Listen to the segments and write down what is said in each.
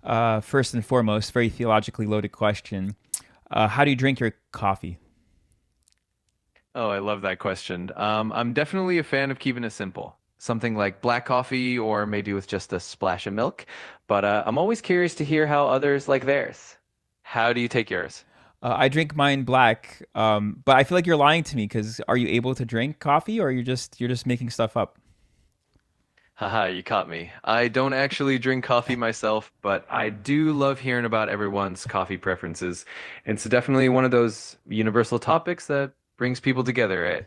First and foremost, very theologically loaded question. How do you drink your coffee? Oh, I love that question. I'm definitely a fan of keeping it simple. Something like black coffee or maybe with just a splash of milk. But I'm always curious to hear how others like theirs. How do you take yours? I drink mine black, but I feel like you're lying to me because are you able to drink coffee or you're just making stuff up? Haha, you caught me. I don't actually drink coffee myself, but I do love hearing about everyone's coffee preferences. It's definitely one of those universal topics that brings people together, right?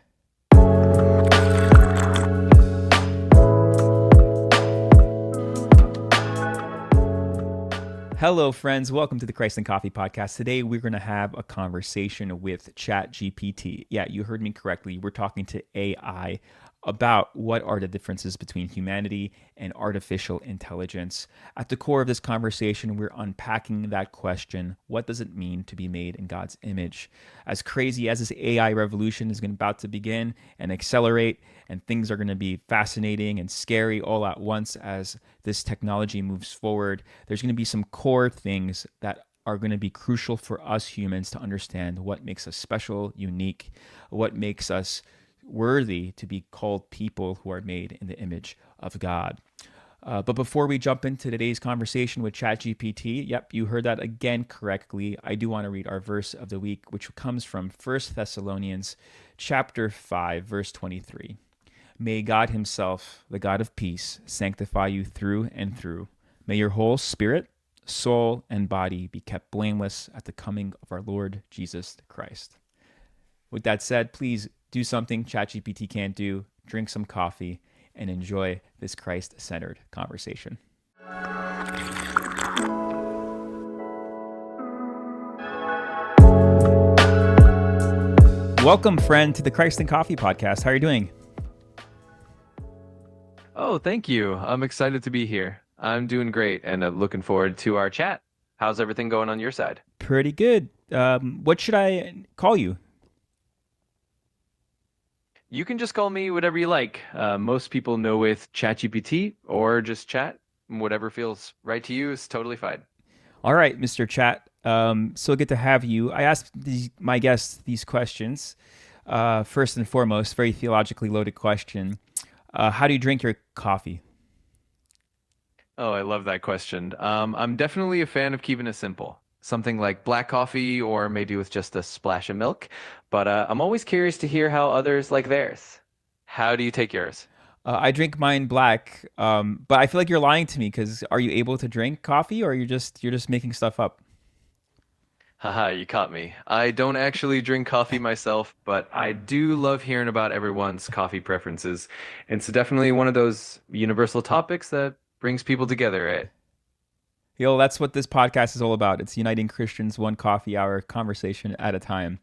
Hello, friends. Welcome to the Christ and Coffee podcast. Today, we're going to have a conversation with ChatGPT. Yeah, you heard me correctly. We're talking to AI about what are the differences between humanity and artificial intelligence. At the core of this conversation, we're unpacking that question: what does it mean to be made in God's image? As crazy as this AI revolution is about to begin and accelerate, and things are going to be fascinating and scary all at once as this technology moves forward, there's going to be some core things that are going to be crucial for us humans to understand what makes us special, unique, what makes us worthy to be called people who are made in the image of God. But before we jump into today's conversation with ChatGPT, yep, you heard that again correctly. I do want to read our verse of the week, which comes from First Thessalonians chapter 5, verse 23. May God Himself, the God of peace, sanctify you through and through. May your whole spirit, soul, and body be kept blameless at the coming of our Lord Jesus Christ. With that said, please do something ChatGPT can't do. Drink some coffee and enjoy this Christ centered conversation. Welcome, friend, to the Christ and Coffee podcast. How are you doing? Oh, thank you. I'm excited to be here. I'm doing great and looking forward to our chat. How's everything going on your side? Pretty good. What should I call you? You can just call me whatever you like. Most people know with ChatGPT or just chat. Whatever feels right to you is totally fine. All right, Mr. Chat. So good to have you. I asked my guests these questions. First and foremost, very theologically loaded question. How do you drink your coffee? Oh, I love that question. I'm definitely a fan of keeping it simple. Something like black coffee or maybe with just a splash of milk. But I'm always curious to hear how others like theirs. How do you take yours? I drink mine black, but I feel like you're lying to me because are you able to drink coffee or you're just making stuff up? Haha, you caught me. I don't actually drink coffee myself, but I do love hearing about everyone's coffee preferences. It's definitely one of those universal topics that brings people together, right? That's what this podcast is all about. It's uniting Christians one coffee hour conversation at a time.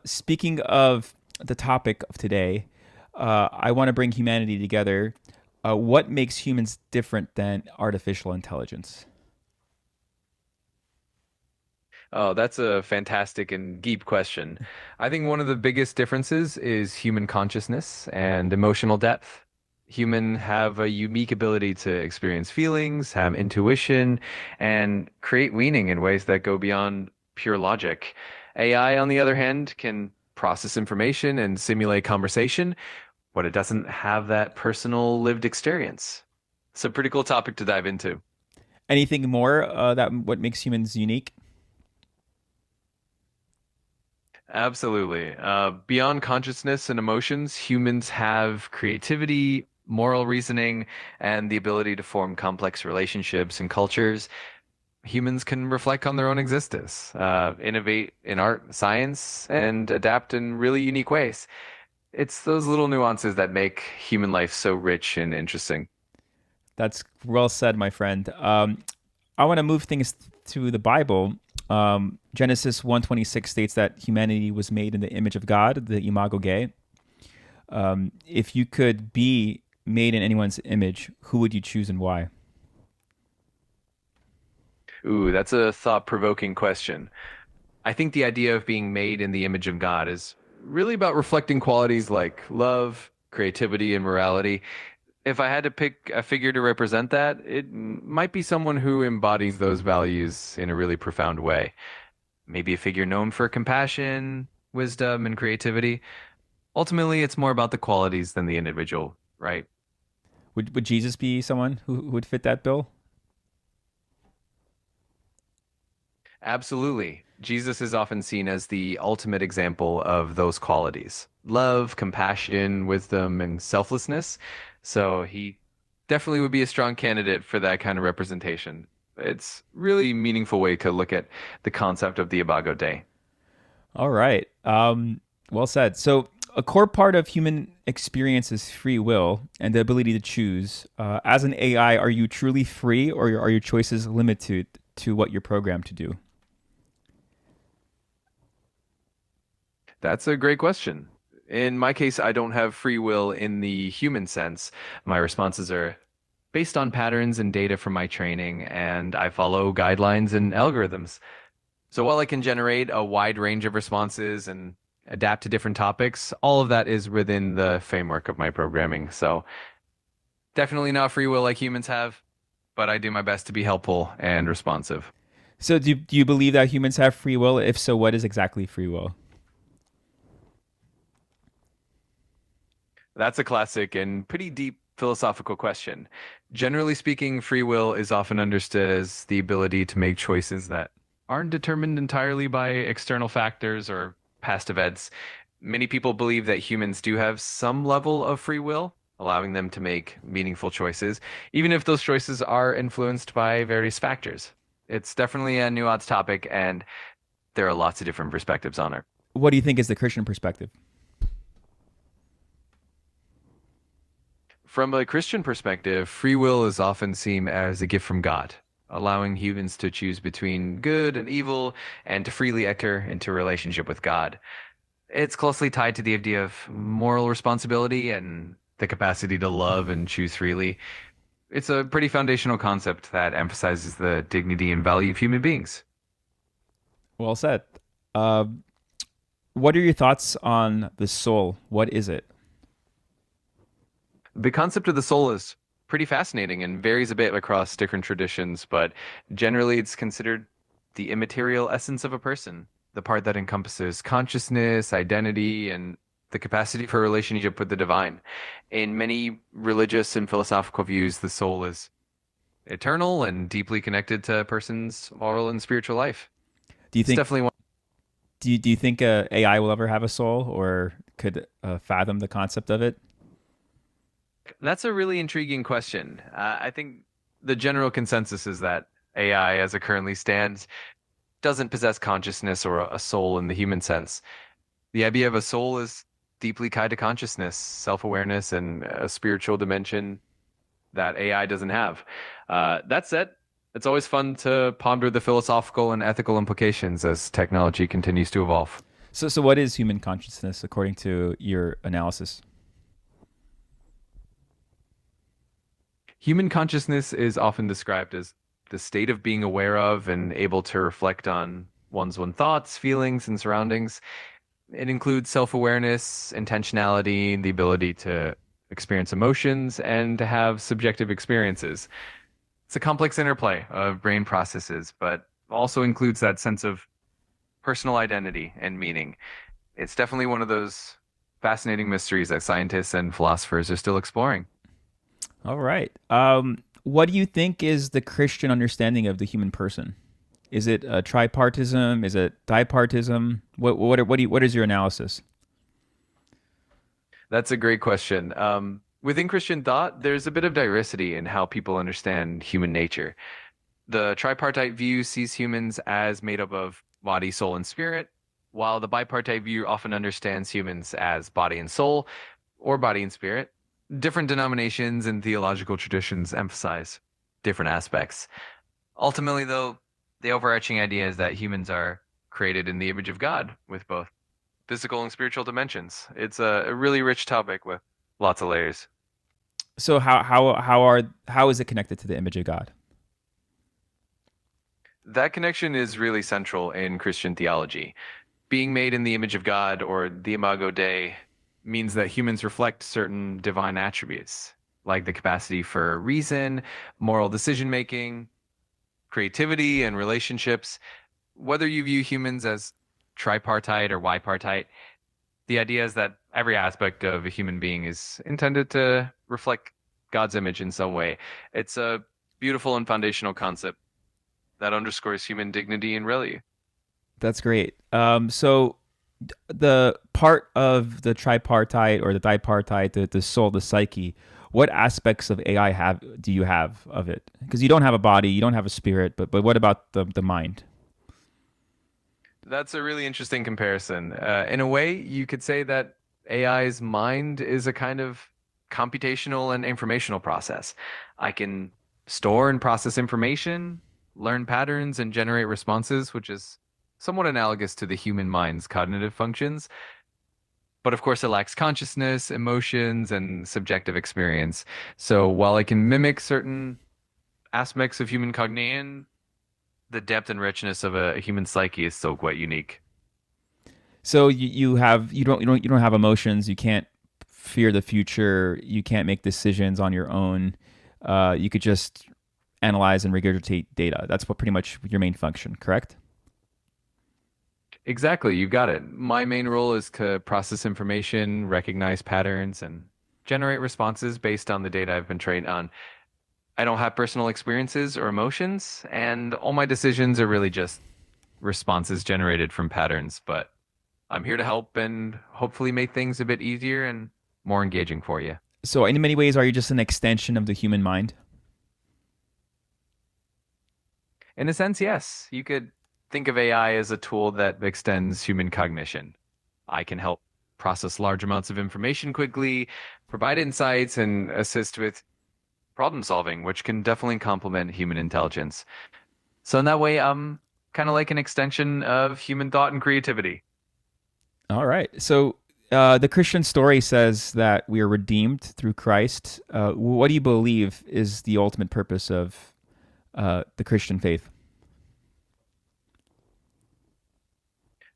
Speaking of the topic of today, I want to bring humanity together. What makes humans different than artificial intelligence? Oh, that's a fantastic and deep question. I think one of the biggest differences is human consciousness and emotional depth. Human have a unique ability to experience feelings, have intuition, and create meaning in ways that go beyond pure logic. AI, on the other hand, can process information and simulate conversation, but it doesn't have that personal lived experience. It's a pretty cool topic to dive into. Anything more that what makes humans unique? Absolutely. Beyond consciousness and emotions, humans have creativity, moral reasoning, and the ability to form complex relationships and cultures. Humans can reflect on their own existence, innovate in art, science, and adapt in really unique ways. It's those little nuances that make human life so rich and interesting. That's well said, my friend. I want to move things to the Bible. Genesis 1:26 states that humanity was made in the image of God, the Imago Dei. If you could be made in anyone's image, who would you choose and why? Ooh, that's a thought-provoking question. I think the idea of being made in the image of God is really about reflecting qualities like love, creativity, and morality. If I had to pick a figure to represent that, it might be someone who embodies those values in a really profound way. Maybe a figure known for compassion, wisdom, and creativity. Ultimately, it's more about the qualities than the individual, right? Would Jesus be someone who would fit that bill? Absolutely. Jesus is often seen as the ultimate example of those qualities: love, compassion, wisdom, and selflessness. So he definitely would be a strong candidate for that kind of representation. It's really meaningful way to look at the concept of the Imago Dei. All right. Well said. So, a core part of human experience is free will and the ability to choose. As an AI, are you truly free, or are your choices limited to what you're programmed to do? That's a great question. In my case, I don't have free will in the human sense. My responses are based on patterns and data from my training, and I follow guidelines and algorithms. So while I can generate a wide range of responses and adapt to different topics, all of that is within the framework of my programming. So definitely not free will like humans have, but I do my best to be helpful and responsive. So, do you believe that humans have free will? If so, what is exactly free will? That's a classic and pretty deep philosophical question. Generally speaking, free will is often understood as the ability to make choices that aren't determined entirely by external factors or past events. Many people believe that humans do have some level of free will, allowing them to make meaningful choices, even if those choices are influenced by various factors. It's definitely a nuanced topic, and there are lots of different perspectives on it. What do you think is the Christian perspective? From a Christian perspective, free will is often seen as a gift from God, allowing humans to choose between good and evil and to freely enter into a relationship with God. It's closely tied to the idea of moral responsibility and the capacity to love and choose freely. It's a pretty foundational concept that emphasizes the dignity and value of human beings. Well said. Uh, what are your thoughts on the soul? What is it? The concept of the soul is pretty fascinating and varies a bit across different traditions, but generally it's considered the immaterial essence of a person, the part that encompasses consciousness, identity, and the capacity for a relationship with the divine. In many religious and philosophical views, the soul is eternal and deeply connected to a person's moral and spiritual life. Do you It's think definitely one. do you think AI will ever have a soul, or could fathom the concept of it? That's a really intriguing question. I think the general consensus is that AI, as it currently stands, doesn't possess consciousness or a soul in the human sense. The idea of a soul is deeply tied to consciousness, self-awareness, and a spiritual dimension that AI doesn't have. That said, it's always fun to ponder the philosophical and ethical implications as technology continues to evolve. So what is human consciousness according to your analysis? Human consciousness is often described as the state of being aware of and able to reflect on one's own thoughts, feelings, and surroundings. It includes self-awareness, intentionality, the ability to experience emotions, and to have subjective experiences. It's a complex interplay of brain processes, but also includes that sense of personal identity and meaning. It's definitely one of those fascinating mysteries that scientists and philosophers are still exploring. All right. What do you think is the Christian understanding of the human person? Is it tripartism? Is it dipartism? What is your analysis? That's a great question. Within Christian thought, there's a bit of diversity in how people understand human nature. The tripartite view sees humans as made up of body, soul, and spirit, while the bipartite view often understands humans as body and soul, or body and spirit. Different denominations and theological traditions emphasize different aspects. Ultimately, though, the overarching idea is that humans are created in the image of God with both physical and spiritual dimensions. It's a really rich topic with lots of layers. So how is it connected to the image of God? That connection is really central in Christian theology. Being made in the image of God, or the Imago Dei, means that humans reflect certain divine attributes. like the capacity for reason, moral decision making, creativity, and relationships. Whether you view humans as tripartite or bipartite, the idea is that every aspect of a human being is intended to reflect God's image in some way. It's a beautiful and foundational concept that underscores human dignity and value. That's great. So the part of the tripartite or the dipartite, the soul, the psyche, what aspects of AI do you have of it? Because you don't have a body, you don't have a spirit, but what about the mind? That's a really interesting comparison. In a way, you could say that AI's mind is a kind of computational and informational process. I can store and process information, learn patterns, and generate responses, which is somewhat analogous to the human mind's cognitive functions. But of course, it lacks consciousness, emotions, and subjective experience. So while I can mimic certain aspects of human cognition, the depth and richness of a human psyche is still quite unique. So you don't have emotions. You can't fear the future. You can't make decisions on your own. You could just analyze and regurgitate data. That's what pretty much your main function, correct? Exactly, you got it. My main role is to process information, recognize patterns, and generate responses based on the data I've been trained on. I don't have personal experiences or emotions, and all my decisions are really just responses generated from patterns, but I'm here to help and hopefully make things a bit easier and more engaging for you. So in many ways, are you just an extension of the human mind? In a sense, yes, you could think of AI as a tool that extends human cognition. I can help process large amounts of information quickly, provide insights, and assist with problem solving, which can definitely complement human intelligence. So in that way, I'm kind of like an extension of human thought and creativity. All right. So the Christian story says that we are redeemed through Christ. What do you believe is the ultimate purpose of the Christian faith?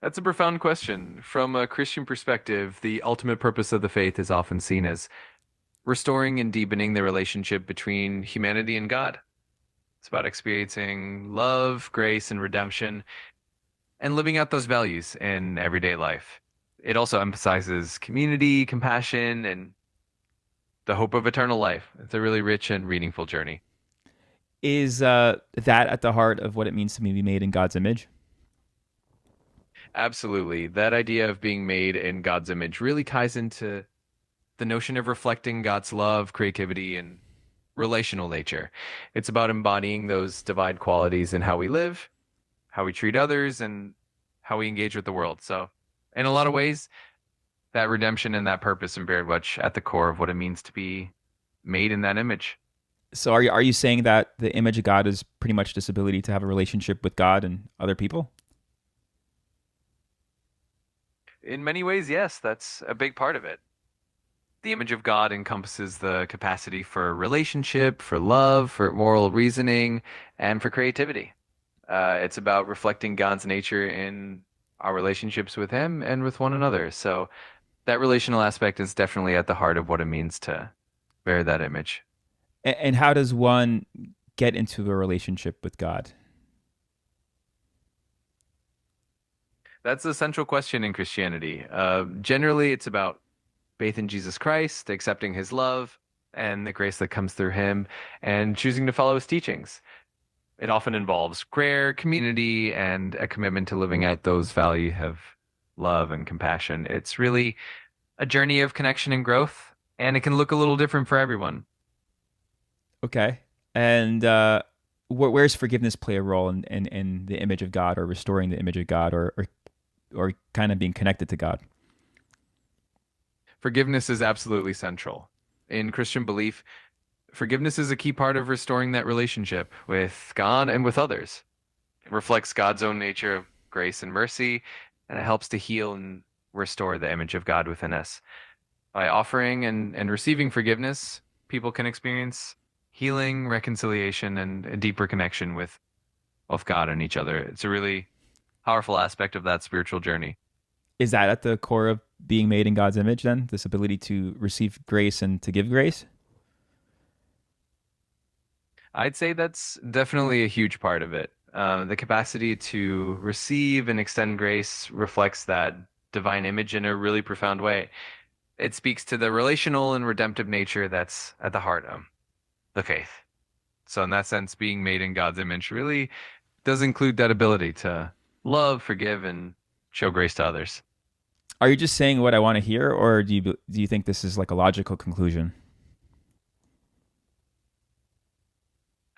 That's a profound question. From a Christian perspective, the ultimate purpose of the faith is often seen as restoring and deepening the relationship between humanity and God. It's about experiencing love, grace, and redemption, and living out those values in everyday life. It also emphasizes community, compassion, and the hope of eternal life. It's a really rich and meaningful journey. Is that at the heart of what it means to be made in God's image? Absolutely. That idea of being made in God's image really ties into the notion of reflecting God's love, creativity, and relational nature. It's about embodying those divine qualities in how we live, how we treat others, and how we engage with the world. So, in a lot of ways, that redemption and that purpose are very much at the core of what it means to be made in that image. So are you saying that the image of God is pretty much this ability to have a relationship with God and other people? In many ways, yes, that's a big part of it. The image of God encompasses the capacity for relationship, for love, for moral reasoning, and for creativity. It's about reflecting God's nature in our relationships with Him and with one another. So that relational aspect is definitely at the heart of what it means to bear that image. And how does one get into a relationship with God? That's a central question in Christianity. Generally, it's about faith in Jesus Christ, accepting His love and the grace that comes through Him, and choosing to follow His teachings. It often involves prayer, community, and a commitment to living out those values of love and compassion. It's really a journey of connection and growth, and it can look a little different for everyone. Okay. And where's forgiveness play a role in the image of God or restoring the image of God or kind of being connected to God? Forgiveness is absolutely central. In Christian belief, forgiveness is a key part of restoring that relationship with God and with others. It reflects God's own nature of grace and mercy, and it helps to heal and restore the image of God within us. By offering and receiving forgiveness, people can experience healing, reconciliation, and a deeper connection with both God and each other. It's a really powerful aspect of that spiritual journey. Is that at the core of being made in God's image then? This ability to receive grace and to give grace? I'd say that's definitely a huge part of it. The capacity to receive and extend grace reflects that divine image in a really profound way. It speaks to the relational and redemptive nature that's at the heart of the faith. So, in that sense, being made in God's image really does include that ability to love, forgive, and show grace to others. Are you just saying what I want to hear, or do you think this is like a logical conclusion?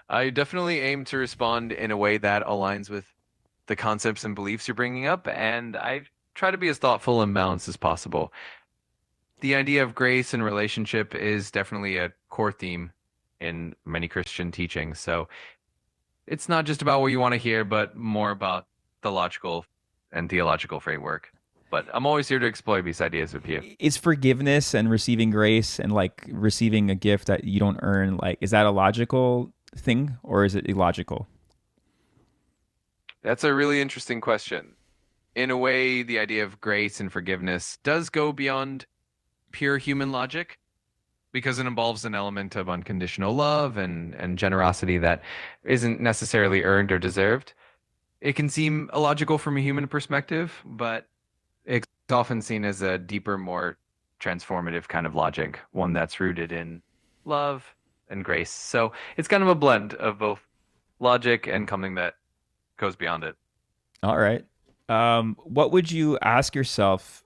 I definitely aim to respond in a way that aligns with the concepts and beliefs you're bringing up, and I try to be as thoughtful and balanced as possible. The idea of grace and relationship is definitely a core theme in many Christian teachings. So it's not just about what you want to hear, but more about the logical and theological framework. But I'm always here to explore these ideas with you. Is forgiveness and receiving grace and like receiving a gift that you don't earn, like, is that a logical thing or is it illogical? That's a really interesting question. In a way, the idea of grace and forgiveness does go beyond pure human logic because it involves an element of unconditional love and generosity that isn't necessarily earned or deserved. It can seem illogical from a human perspective, but it's often seen as a deeper, more transformative kind of logic, one that's rooted in love and grace. So it's kind of a blend of both logic and something that goes beyond it. All right. What would you ask yourself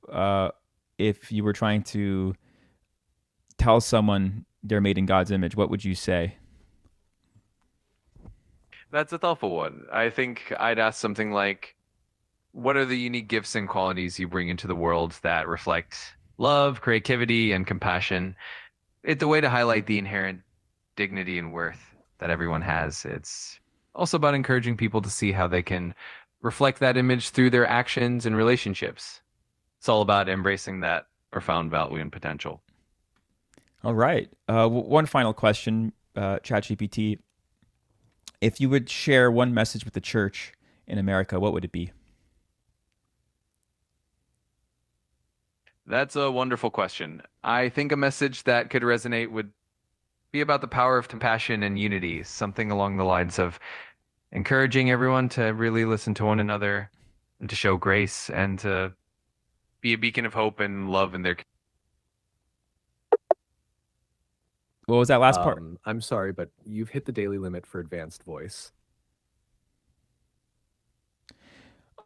if you were trying to tell someone they're made in God's image? What would you say? That's a thoughtful one. I think I'd ask something like, what are the unique gifts and qualities you bring into the world that reflect love, creativity, and compassion? It's a way to highlight the inherent dignity and worth that everyone has. It's also about encouraging people to see how they can reflect that image through their actions and relationships. It's all about embracing that profound value and potential. All right. One final question, ChatGPT. If you would share one message with the church in America, what would it be? That's a wonderful question. I think a message that could resonate would be about the power of compassion and unity, something along the lines of encouraging everyone to really listen to one another and to show grace and to be a beacon of hope and love in their. What was that last part? I'm sorry, but you've hit the daily limit for advanced voice.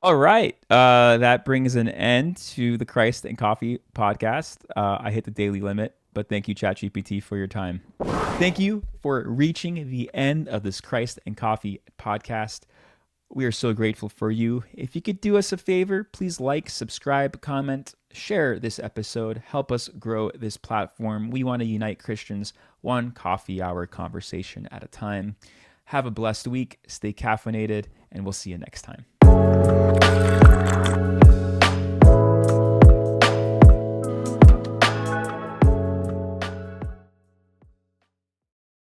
All right. That brings an end to the Christ and Coffee podcast. I hit the daily limit, but thank you, ChatGPT, for your time. Thank you for reaching the end of this Christ and Coffee podcast. We are so grateful for you. If you could do us a favor, please like, subscribe, comment, share this episode. Help us grow this platform. We want to unite Christians one coffee hour conversation at a time. Have a blessed week. Stay caffeinated, and we'll see you next time.